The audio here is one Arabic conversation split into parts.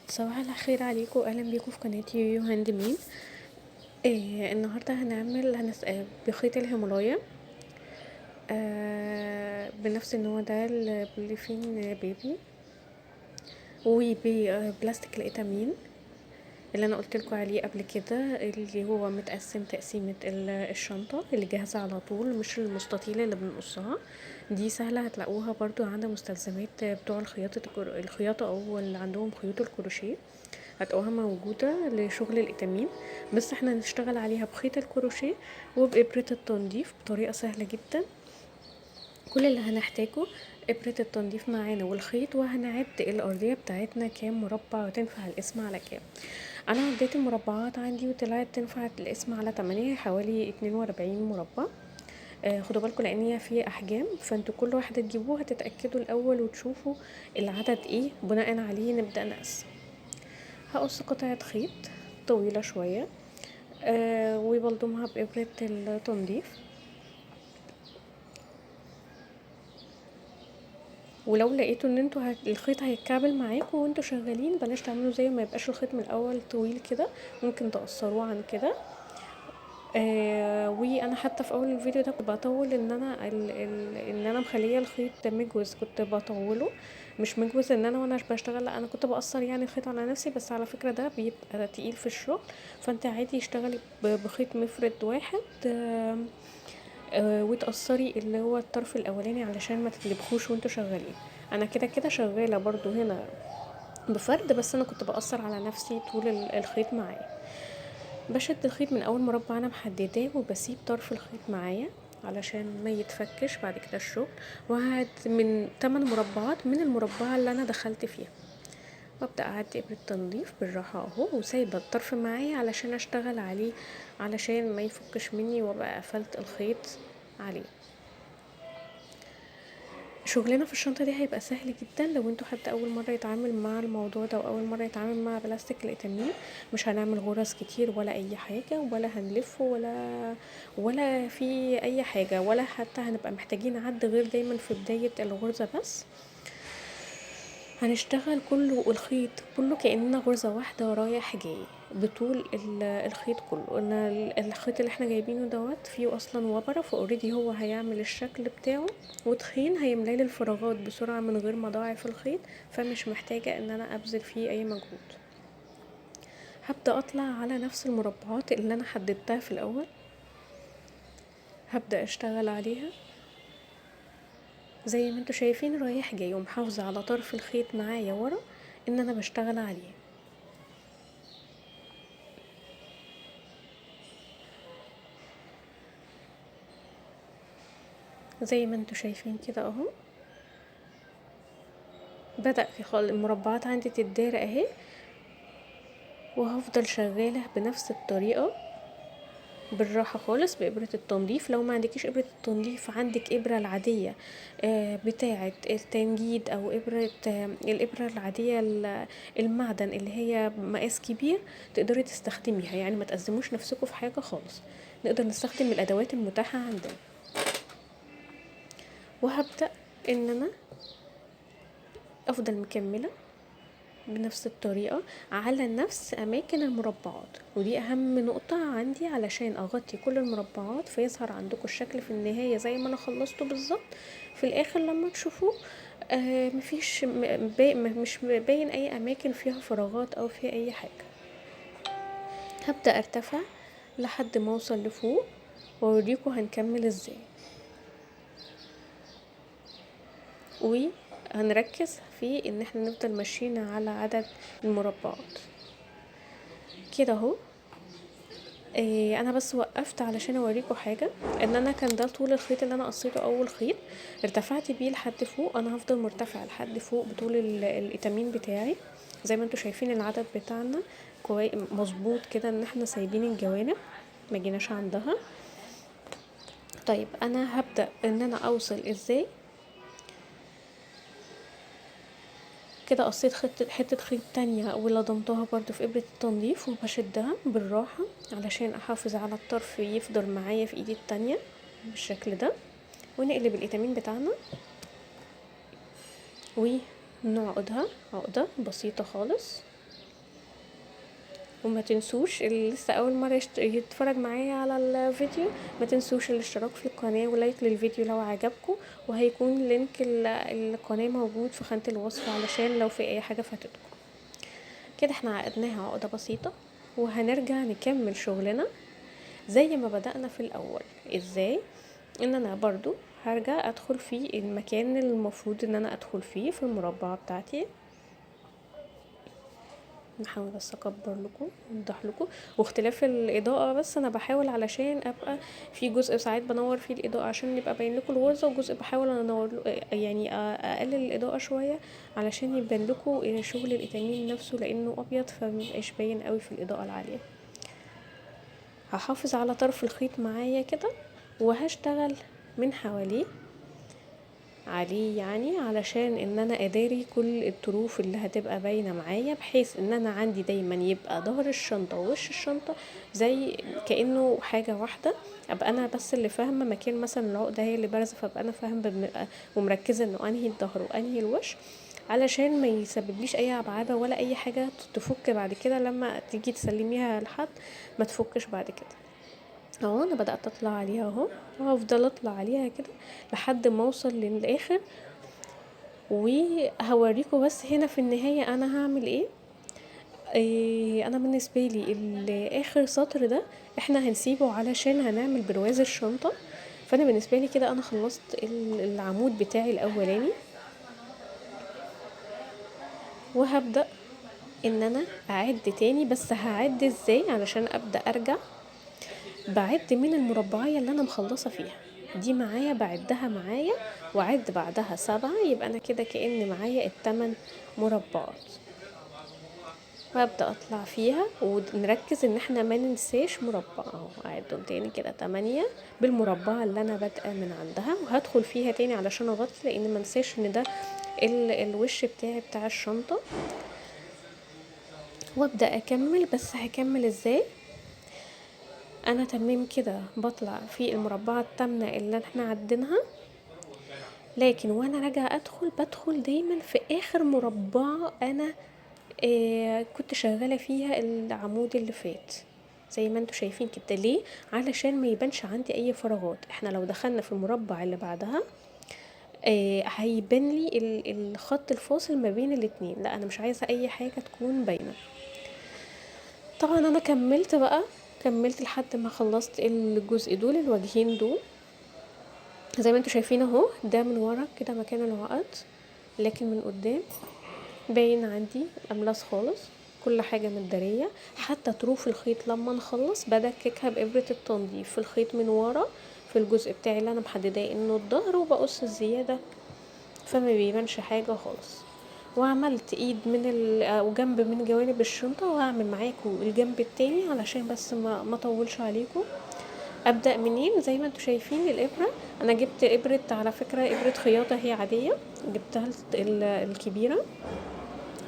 صباح الخير عليكم، اهلا بيكم في قناه يويو هاند ميد. النهارده بخيط الهيمالايا. بنفس النوع ده البوليفين بيبي وبلاستيك الاتامين اللي انا قلت لكم عليه قبل كده، اللي هو متقسم تقسيمه الشنطه اللي جاهزه على طول، مش المستطيل اللي بنقصها. دي سهله، هتلاقوها برضو عند مستلزمات بتوع الخياطه او اللي عندهم خيوط الكروشيه، هتلاقوها موجوده لشغل الاتامين. بس احنا هنشتغل عليها بخيط الكروشيه وبإبرة التنظيف بطريقه سهله جدا. كل اللي هنحتاجه إبرة التنظيف معانا والخيط، وهنعد الأرضية بتاعتنا كام مربع وتنفع القسم على كام. أنا عديت المربعات عندي وطلعت تنفع القسم على 8، حوالي 42 مربع. خدوا بالكم لان هي فيه احجام، فانتوا كل واحده تجيبوها تتاكدوا الاول وتشوفوا العدد ايه، بناء عليه نبدا نقسم. هقص قطعه خيط طويله شويه وبلضمها بإبرة التنظيف. ولو لقيتوا ان انتوا الخيط هيتكعبل معاكم وانتوا شغالين، بلاش تعملوا زيه، ما يبقاش الخيط من الاول طويل كده، ممكن تقصروه عن كده. وانا حتى في اول الفيديو ده كنت بطول ان انا ان انا مخليه الخيط مجوز، كنت بطوله مش مجوز ان انا وانا بشتغل، لا انا كنت بقصر يعني الخيط على نفسي. بس على فكره ده بيبقى تقيل في الشغل، فانت عادي اشتغلي بخيط مفرد واحد وتقصري اللي هو الطرف الاولاني علشان ما تتلبخوش وانتوا شغالين. انا كده كده شغاله برضو هنا بفرد، بس انا كنت بقصر على نفسي طول الخيط معايا. بشد الخيط من اول مربع انا محدداه وبسيب طرف الخيط معايا علشان ما يتفكش بعد كده الشغل. وهعد من 8 مربعات من المربعة اللي انا دخلت فيها، وابدا اعدي ابره التنظيف بالراحه اهو، وسايبه الطرف معايا علشان اشتغل عليه، علشان ما يفكش مني وابقى قفلت الخيط عليه. شغلنا في الشنطة دي هيبقى سهل جدا لو انتوا حتى اول مرة يتعامل مع الموضوع ده واول مرة يتعامل مع بلاستيك الاتامين. مش هنعمل غرز كتير ولا اي حاجة، ولا هنلفه ولا في اي حاجة، ولا حتى هنبقى محتاجين عد غير دايما في بداية الغرزة. بس هنشتغل كله الخيط كله كأننا غرزة واحدة رايح جاي بطول الخيط كله. قلنا الخيط اللي احنا جايبينه دوت فيه اصلا وبرة، فاوريدي هو هيعمل الشكل بتاعه، وتخين هيملالي الفراغات بسرعة من غير ما اضاعف الخيط، فمش محتاجة ان انا ابذل فيه اي مجهود. هبدأ اطلع على نفس المربعات اللي انا حددتها في الاول، هبدأ اشتغل عليها زي ما انتوا شايفين رايح جاي، ومحافظة على طرف الخيط معايا ورا ان انا بشتغل عليه. زي ما انتوا شايفين كده اهو، بدأ في المربعات عندي تتدار اهي، وهفضل شغالة بنفس الطريقة بالراحة خالص بإبرة التنظيف. لو ما عندكيش إبرة التنظيف، عندك إبرة العادية بتاعة التنجيد، أو الإبرة العادية المعدن اللي هي مقاس كبير، تقدري تستخدميها. يعني ما تأزموش نفسكم في حاجة خالص، نقدر نستخدم الأدوات المتاحة عندنا. وهبدأ إن أنا أفضل مكملة بنفس الطريقة على نفس أماكن المربعات، ودي أهم نقطة عندي علشان أغطي كل المربعات فيظهر عندكم الشكل في النهاية زي ما أنا خلصته بالظبط. في الآخر لما تشوفوه مفيش مش باين أي أماكن فيها فراغات أو فيها أي حاجة. هبدأ أرتفع لحد ما أوصل لفوق وأوريكم هنكمل إزاي. وهنركز في ان احنا نفضل ماشيين على عدد المربعات كده اهو. انا بس وقفت علشان اوريكم حاجه، ان انا كان ده طول الخيط اللي انا قصيته اول خيط، ارتفعت بيه لحد فوق. انا هفضل مرتفع لحد فوق بطول الاتامين بتاعي. زي ما انتوا شايفين العدد بتاعنا مظبوط كده، ان احنا سايبين الجوانب ما جيناش عندها. طيب انا هبدا ان انا اوصل ازاي كده. قصيت حتة خيط تانية ولضمتها برضو في إبرة التنظيف، وبشدها بالراحة علشان أحافظ على الطرف يفضل معايا في إيدي التانية بالشكل ده. ونقلب الإتامين بتاعنا ونعقدها عقدة بسيطة خالص وما تنسوش اللي لسه اول مره يتفرج معايا على الفيديو، ما تنسوش الاشتراك في القناه ولايك للفيديو لو عجبكم، وهيكون لينك القناه موجود في خانه الوصف علشان لو في اي حاجه فاتتكم. كده احنا عقدناها عقده بسيطه، وهنرجع نكمل شغلنا زي ما بدأنا في الاول. ازاي؟ ان انا برضو هرجع ادخل في المكان اللي المفروض ان انا ادخل فيه في المربعه بتاعتي. نحاول بس اكبر لكم اوضح لكم واختلاف الاضاءه، بس انا بحاول علشان ابقى في جزء ساعات بنور فيه الاضاءه عشان يبقى باين لكم الغرزه، وجزء بحاول انور يعني اقلل الاضاءه شويه علشان يبان لكم شغل الايتامين نفسه، لانه ابيض فمبقاش باين قوي في الاضاءه العاليه. هحافظ على طرف الخيط معايا كده وهشتغل من حواليه عليه، يعني علشان ان انا اداري كل الطروف اللي هتبقى باينه معايا، بحيث ان انا عندي دايما يبقى ظهر الشنطه ووش الشنطه زي كانه حاجه واحده، ابقى انا بس اللي فاهمه مكان مثلا العقده هي اللي بارزه، فابقى انا فاهمه ومركزه انه انهي الظهر وانهي الوش، علشان ما يسببليش اي عبعبه ولا اي حاجه تفك بعد كده لما تيجي تسلميها لحد ما تفكش بعد كده. اهو انا بدات اطلع عليها اهو، وهفضل اطلع عليها كده لحد ما اوصل للاخر، وهوريكم بس هنا في النهايه انا هعمل ايه. انا بالنسبه لي الاخر سطر ده احنا هنسيبه علشان هنعمل برواز الشنطه، فانا بالنسبه لي كده انا خلصت العمود بتاعي الاولاني، وهبدا ان انا اعد تاني. بس هعد ازاي علشان ابدا ارجع؟ بعد من المربعية اللي انا مخلصة فيها دي معايا، بعدها معايا وعد بعدها 7، يبقى انا كده كأن معايا ال8 مربعات، وابدأ اطلع فيها ونركز ان احنا ما ننساش مربع اهو. اعدهم تاني كده 8 بالمربعة اللي انا بادئه من عندها، وهدخل فيها تاني علشان اغطي، لان ما ننساش ان ده الوش بتاعي بتاع الشنطة، وابدأ اكمل. بس هكمل ازاي؟ انا تمام كده بطلع في المربعة التامنة اللي احنا عدينها، لكن وانا راجعه بدخل دايما في اخر مربعه انا كنت شغاله فيها العمود اللي فات زي ما انتوا شايفين كده. ليه؟ علشان ما يبانش عندي اي فراغات. احنا لو دخلنا في المربع اللي بعدها هيبان لي الخط الفاصل ما بين الاتنين، لا انا مش عايزه اي حاجه تكون باينه. طبعا انا كملت لحد ما خلصت الجزء دول، الوجهين دول زي ما انتوا شايفين اهو. ده من ورا كده مكان العقد، لكن من قدام باين عندي املاس خالص، كل حاجة متدارية، حتى طروف الخيط لما نخلص بدككها بإبرة التنظيف في الخيط من ورا في الجزء بتاعي اللي انا محدداه انه الظهر، وبقص الزيادة فما بيبانش حاجة خالص. وعملت ايد من وجنب من جوانب الشنطة، وهعمل معاكم الجنب التاني علشان بس ما اطولش عليكم. ابدا منين؟ زي ما انتوا شايفين الابره، انا جبت ابره، على فكره ابره خياطه هي عاديه، جبتها الكبيره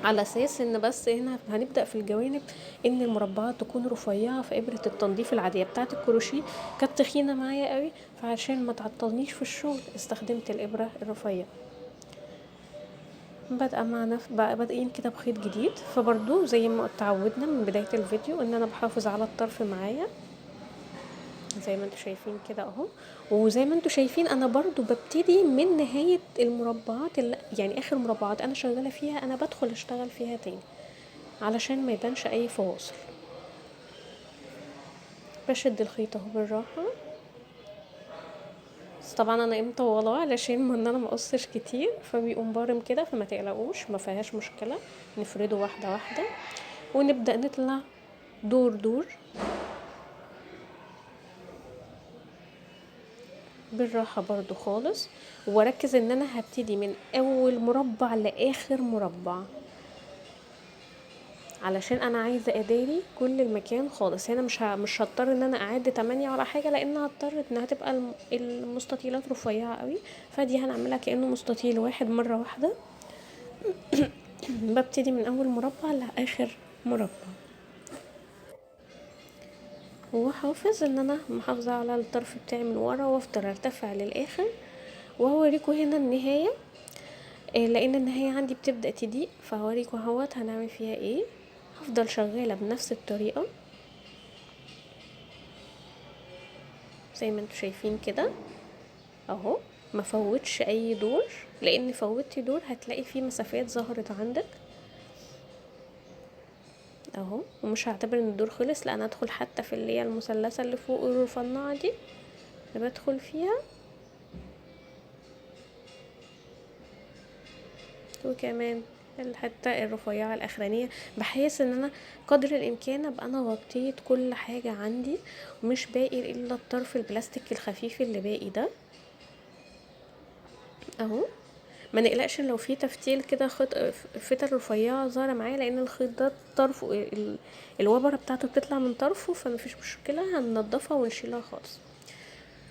على اساس ان بس هنا هنبدا في الجوانب ان المربعات تكون رفيعه، فابره التنظيف العاديه بتاعه الكروشيه كانت تخينه معايا قوي، فعشان ما تعطلنيش في الشغل استخدمت الابره الرفيعه. بادئه بادئين كده بخيط جديد، فبرضو زي ما اتعودنا من بدايه الفيديو ان انا بحافظ على الطرف معايا زي ما انتوا شايفين كده اهو. وزي ما انتوا شايفين انا برضو ببتدي من نهاية المربعات اللي يعني اخر مربعات انا شغالة فيها انا بدخل اشتغل فيها تاني علشان ما يبانش اي فواصل. بشد الخيط اهو بالراحة، بس طبعا انا مطولاه علشان ما ان انا مقصش كتير فبيقوم بارم كده، فما تقلقوش ما فيهاش مشكلة. نفرده واحدة واحدة ونبدأ نطلع دور دور بالراحة برضو خالص، واركز ان انا هبتدي من اول مربع لاخر مربع علشان انا عايزة اداري كل المكان خالص. هنا مش هضطر ان انا اعد 8 ولا حاجة، لان هضطر انها تبقى المستطيلات رفيعة قوي، فدي هنعملها كأنه مستطيل واحد مرة واحدة. ببتدي من اول مربع لاخر مربع، وحافظ ان انا محافظة على الطرف بتاعي من ورا، وافضل ارتفع للاخر. وهوريكم هنا النهاية لان النهاية عندي بتبدأ تضيق، فهوريكم اهوت هنعمل فيها ايه. هفضل شغالة بنفس الطريقة زي ما انتوا شايفين كده اهو. ما فوتش اي دور، لان فوتي دور هتلاقي فيه مسافات ظهرت عندك اهو. ومش هعتبر ان الدور خلص، لا انا ادخل حتى في اللي هي المثلثه اللي فوق الرفنعه دي اللي بدخل فيها، وكمان الحته الرفيعه الاخرانيه، بحيث ان انا قدر الامكان ابقى انا غطيت كل حاجه عندي، ومش باقي الا الطرف البلاستيك الخفيف اللي باقي ده اهو. ما نقلقش لو في تفتيل كده خط فتل رفيعه ظاهره معايا، لان الخيط ده طرفه الوبره بتاعته بتطلع من طرفه، فمفيش مشكله، هننضفها ونشيلها خالص.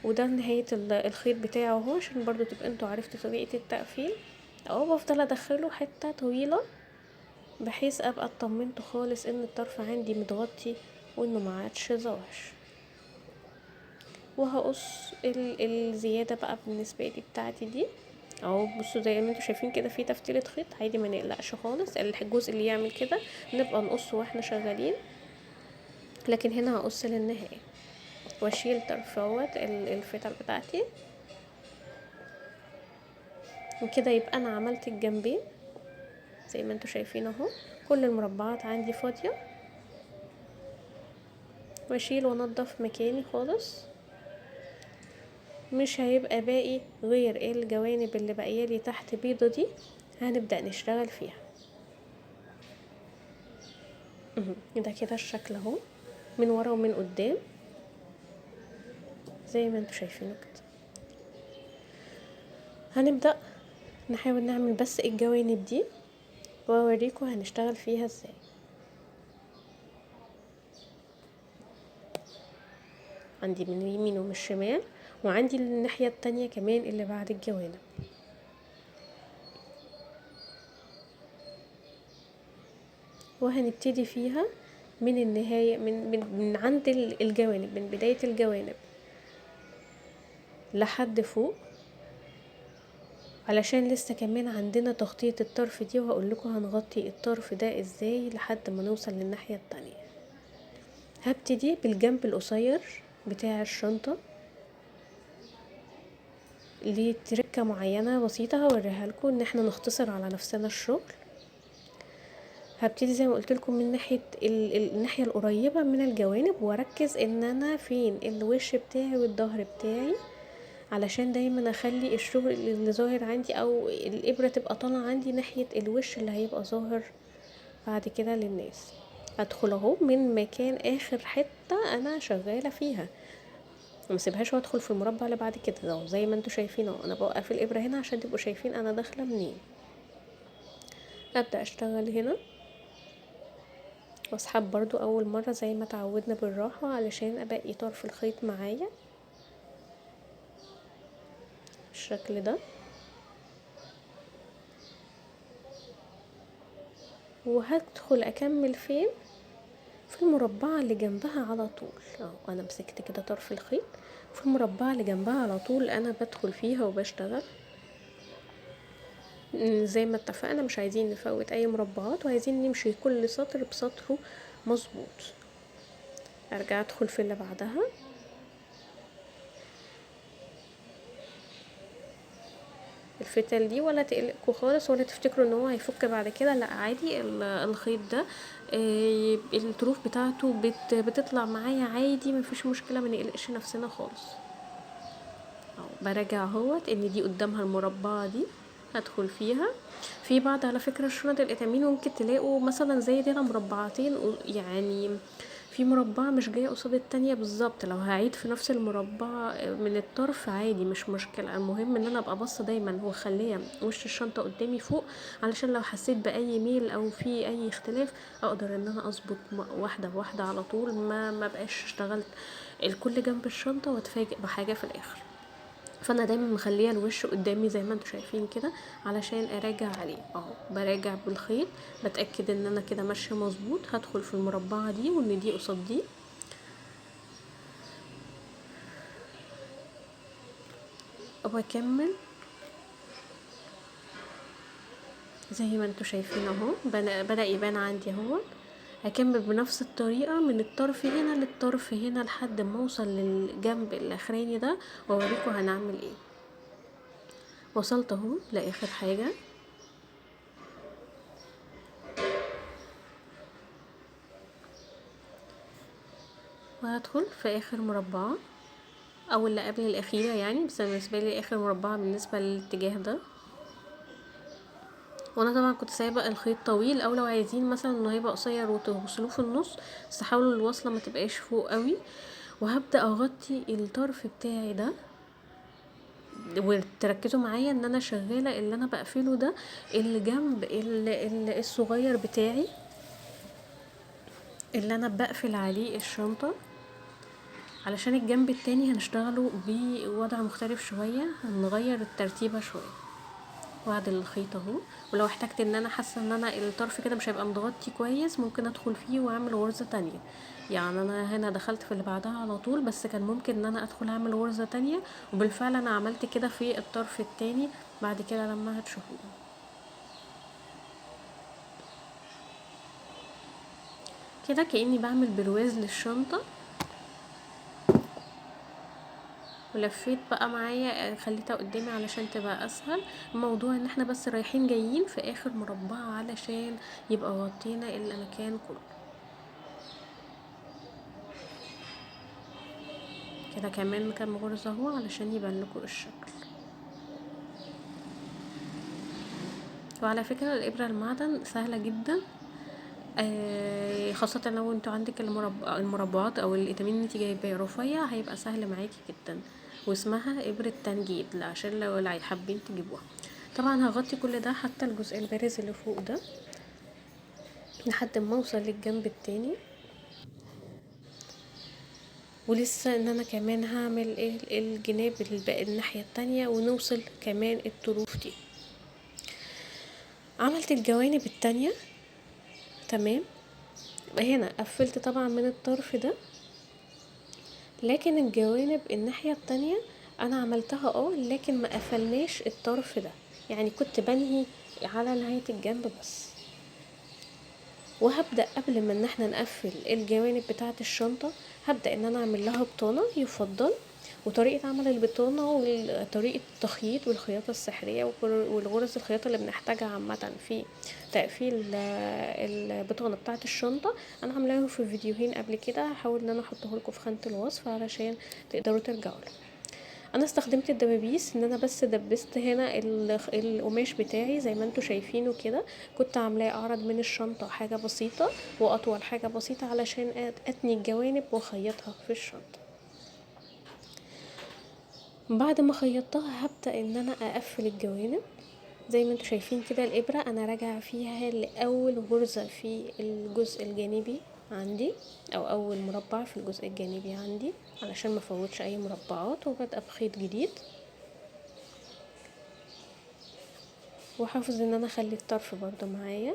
وده نهايه الخيط بتاعه اهو، عشان برضو تبقى انتوا عرفتوا طريقه التقفيل اهو. بفضل ادخله حته طويله بحيث ابقى اطمنت خالص ان الطرف عندي متغطي وانه ما عادش ظاهر. وهقص الزياده بقى بالنسبه لي بتاعتي دي اهو. بصوا زي ما انتوا شايفين كده في تفتيلة خيط عادي، ما نقلقش خالص. الجزء اللي يعمل كده نبقى نقصه واحنا شغالين، لكن هنا هقص للنهاية واشيل طرف اهوت الفتل بتاعتي. وكده يبقى انا عملت الجنبين زي ما انتوا شايفين اهو. كل المربعات عندي فاضية، واشيل وانضف مكاني خالص. مش هيبقى باقي غير الجوانب اللي باقيالي تحت بيضة دي، هنبدأ نشتغل فيها. ده كده الشكل اهو من ورا ومن قدام زي ما انتوا شايفينه كده. هنبدأ نحاول نعمل بس الجوانب دي واوريكم هنشتغل فيها ازاي. عندي من اليمين ومن الشمال، وعندي الناحية التانية كمان اللي بعد الجوانب. وهنبتدي فيها من النهاية من عند الجوانب، من بداية الجوانب لحد فوق، علشان لسه كمان عندنا تغطية الطرف دي، وهقول لكم هنغطي الطرف ده ازاي لحد ما نوصل للناحية التانية. هبتدي بالجنب القصير بتاع الشنطة ليه تركة معينة بسيطة هوريها لكم ان احنا نختصر على نفسنا الشغل. هبتدي زي ما قلت لكم من ناحية الناحية القريبة من الجوانب، واركز ان انا فين الوش بتاعي والظهر بتاعي، علشان دايما اخلي الشغل اللي ظاهر عندي او الابرة تبقى طالعة عندي ناحية الوش اللي هيبقى ظاهر بعد كده للناس. ادخل اهو من مكان اخر حتة انا شغالة فيها، ومسيبهاش وادخل في المربع اللي بعد كده اهو. زي ما انتوا شايفين اهو، انا بوقف الابرة هنا عشان تبقوا شايفين انا داخلة منين. ابدأ اشتغل هنا واسحب برضو اول مرة زي ما تعودنا بالراحة، علشان ابقي طرف الخيط معايا بالشكل ده. وهدخل اكمل فين؟ في المربعة اللي جنبها على طول اهو. انا مسكت كده طرف الخيط في المربعة اللي جنبها على طول انا بدخل فيها وبشتغل. زي ما اتفقنا مش عايزين نفوت اي مربعات، وعايزين نمشي كل سطر بسطره مظبوط. ارجع ادخل في اللي بعدها الفتل دي، ولا تقلقوا خالص ولا تفتكروا ان هو هيفك بعد كده، لا عادي. الخيط ده الطروف بتاعته بتطلع معايا عادي، مفيش مشكله، ما نقلقش نفسنا خالص. اهو براجع اهوت ان دي قدامها المربعه دي هدخل فيها. في بعض على فكره الشنط الاتامين ممكن تلاقوا مثلا زي دي مربعتين، يعني في مربعة مش جاية قصاد التانية بالظبط. لو هعيد في نفس المربع من الطرف عادي مش مشكلة، المهم ان انا ابقى باصة دايما وخليه وش الشنطة قدامي فوق، علشان لو حسيت باي ميل او في اي اختلاف اقدر ان انا اظبط واحدة بواحدة على طول، ما بقاش اشتغلت الكل جنب الشنطة واتفاجئ بحاجة في الاخر. فانا دايما مخليه الوش قدامي زي ما انتوا شايفين كده علشان اراجع عليه اهو. براجع بالخيط بتاكد ان انا كده ماشيه مظبوط. هدخل في المربعه دي وان دي قصاد دي، وبكمل زي ما انتوا شايفين اهو. بدأ يبان عندي اهو هكمل بنفس الطريقة من الطرف هنا للطرف هنا لحد ما اوصل للجنب الاخراني ده، واوريكم هنعمل ايه. وصلت اهو لاخر حاجة، وهدخل في اخر مربعة او اللي قبل الاخيرة يعني، بس بالنسبة لي اخر مربعة بالنسبة للاتجاه ده. وانا طبعا كنت سايبه الخيط طويل، او لو عايزين مثلا انه هيبقى قصير وتوصلوه في النص، بس حاولوا الوصله ما تبقاش فوق قوي. وهبدا اغطي الطرف بتاعي ده، وتركزوا معايا ان انا شغاله اللي انا بقفله ده الجنب الصغير بتاعي اللي انا بقفل عليه الشنطه، علشان الجنب التاني هنشتغله بوضع مختلف شويه، هنغير الترتيبه شويه. وعد الخيط اهو، ولو احتجت ان انا حاسه ان انا الطرف كده مش هيبقى متغطي كويس، ممكن ادخل فيه واعمل غرزه تانية. يعني انا هنا دخلت في اللي بعدها على طول، بس كان ممكن ان انا ادخل اعمل غرزه تانية، وبالفعل انا عملت كده في الطرف التاني بعد كده لما هتشوفوه. كده كأني بعمل برواز للشنطه، ولفيت بقى معايا خليتها قدامي علشان تبقى اسهل. الموضوع ان احنا بس رايحين جايين في اخر مربعة علشان يبقى غطينا المكان كله. كده كمان كام غرزة اهو علشان يبان لكم الشكل. وعلى فكرة الابرة المعدن سهلة جدا، خاصة لو انتوا عندك المربعات او الاتامين اللي انت جايباه رفيع، هيبقى سهل معاكي جدا. واسمها ابرة تنجيد عشان لو حابين تجيبوها. طبعا هغطي كل ده حتى الجزء البارز اللي فوق ده لحد ما اوصل للجنب التاني. ولسه ان انا كمان هعمل الجناب الباقي الناحية التانية، ونوصل كمان الطروف دي. عملت الجوانب التانية تمام. هنا قفلت طبعا من الطرف ده، لكن الجوانب الناحية التانية انا عملتها لكن ما قفلناش الطرف ده، يعني كنت بنهي على نهاية الجنب بس. وهبدأ قبل ما ان احنا نقفل الجوانب بتاعة الشنطة، هبدأ ان انا اعمل لها بطانة يفضل. وطريقة عمل البطانة وطريقة التخييط والخياطة السحرية والغرز الخياطة اللي بنحتاجها عامة في تقفيل البطانة بتاعة الشنطة، انا عاملاهم في فيديوهين قبل كده، هحاول ان انا احطه لكم في خانة الوصف علشان تقدروا ترجعوا له. انا استخدمت الدبابيس ان انا بس دبست هنا القماش بتاعي زي ما انتوا شايفينه كده، كنت عاملاه اعرض من الشنطة حاجة بسيطة واطول حاجة بسيطة علشان اتني الجوانب واخيطها في الشنطة. بعد ما خيطتها هبدأ ان انا اقفل الجوانب زي ما انتوا شايفين كده. الابرة انا راجعة فيها لاول غرزة في الجزء الجانبي عندي، او اول مربع في الجزء الجانبي عندي علشان ما فوتش اي مربعات، وبدأ بخيط جديد. وحافظ ان انا اخلي الطرف برضو معايا،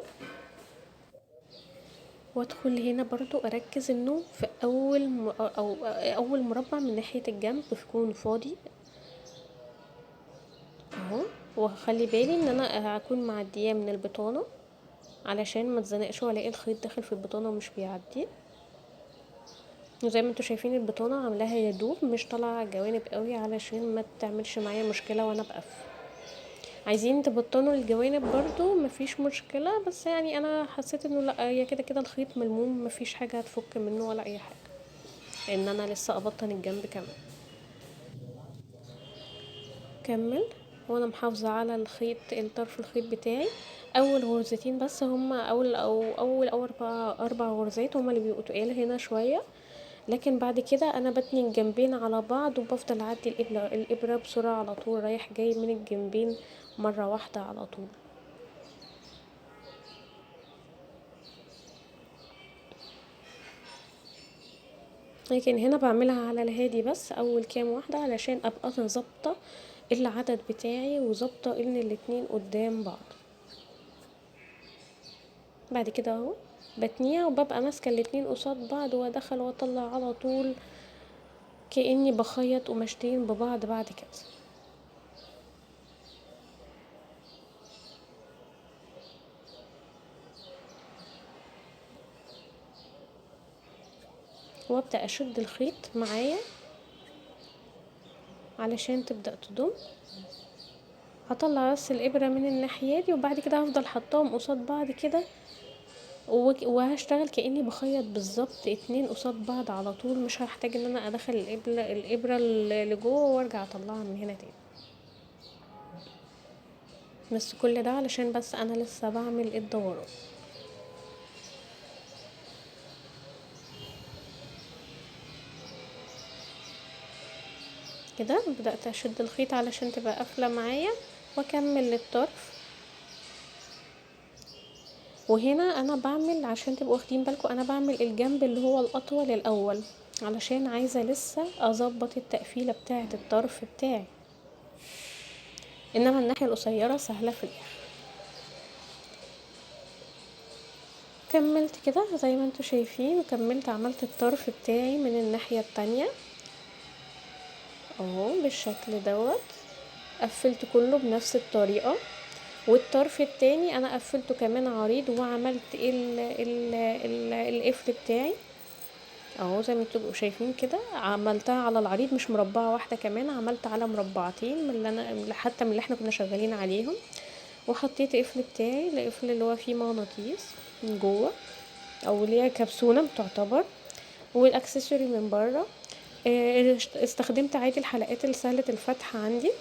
وادخل هنا برضو اركز انه في اول مربع من ناحية الجنب يكون فاضي اهو. وهخلي بالي ان انا هكون معدية من البطانة علشان ما تزنقش والاقي الخيط داخل في البطانة ومش بيعدي. وزي ما انتوا شايفين البطانة عاملاها يدوب مش طالعة جوانب قوي علشان ما تعملش معايا مشكلة وانا بقفل. عايزين تبطنوا الجوانب برضو مفيش مشكلة، بس يعني انا حسيت انه لا، هي كده كده الخيط ملموم مفيش حاجة هتفك منه ولا اي حاجة، لان انا لسه ابطن الجنب كمان. كمل وانا محافظة على الخيط الطرف الخيط بتاعي. اول غرزتين بس هما اول اربع غرزات هما اللي بيبقوا تقال هنا شوية، لكن بعد كده انا بتني الجنبين على بعض وبفضل اعدي الابرة بسرعة على طول رايح جاي من الجنبين مرة واحدة على طول. لكن هنا بعملها على الهادي بس اول كام واحدة علشان ابقى انا ظابطة العدد بتاعي وظابطة ان الاتنين قدام بعض. بعد كده اهو بتنيها وببقى ماسكة الاتنين قصاد بعض وادخل واطلع على طول كأني بخيط قماشتين ببعض بعد كده. وابدأ اشد الخيط معايا علشان تبدأ تضم. هطلع بس الابرة من الناحية دي، وبعد كده هفضل حطاهم قصاد بعض كده، وهشتغل كأني بخيط بالظبط اتنين قصاد بعض على طول. مش هحتاج ان انا ادخل الابرة اللي جوه وارجع اطلعها من هنا تاني. بس كل ده علشان بس انا لسه بعمل الدوران. كده بدأت اشد الخيط علشان تبقى قافلة معايا، واكمل الطرف. وهنا انا بعمل، عشان تبقوا واخدين بالكم، انا بعمل الجنب اللي هو الاطول الاول علشان عايزة لسه اظبط التقفيلة بتاعة الطرف بتاعي، انما الناحية القصيرة سهلة في الاخر. كملت كده زي ما انتوا شايفين، وكملت عملت الطرف بتاعي من الناحية التانية اهو بالشكل دوت. قفلت كله بنفس الطريقة، والطرف التاني انا قفلته كمان عريض، وعملت القفل بتاعي اهو زي ما انتوا شايفين كده. عملتها على العريض مش مربعة واحدة، كمان عملت على مربعتين من اللي انا حتى من اللي احنا كنا شغالين عليهم. وحطيت قفل بتاعي، القفل اللي هو فيه مغناطيس من جوه، او اللي هي كبسولة بتعتبر، والاكسسوري من بره. استخدمت عادي الحلقات السهلة الفتح عندي،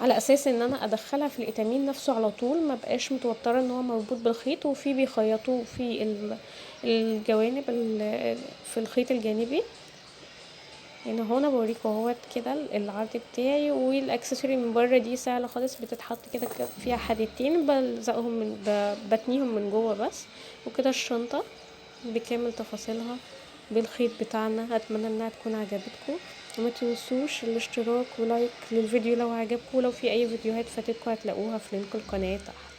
على اساس ان انا ادخلها في الاتامين نفسه على طول، ما بقاش متوتره ان هو مربوط بالخيط، وفي بيخيطوه في الجوانب في الخيط الجانبي. هنا هو انا بوريكم اهوت كده العرض بتاعي. والاكسسوري من بره دي سهله خالص، بتتحط كده فيها حدتين بلزقهم بتنيهم من جوه بس. وكده الشنطه بكامل تفاصيلها بالخيط بتاعنا. اتمنى انها تكون عجبتكم، وما تنسوش الاشتراك ولايك للفيديو لو عجبكم، ولو في اي فيديوهات فاتتكم هتلاقوها في لينك القناه تحت.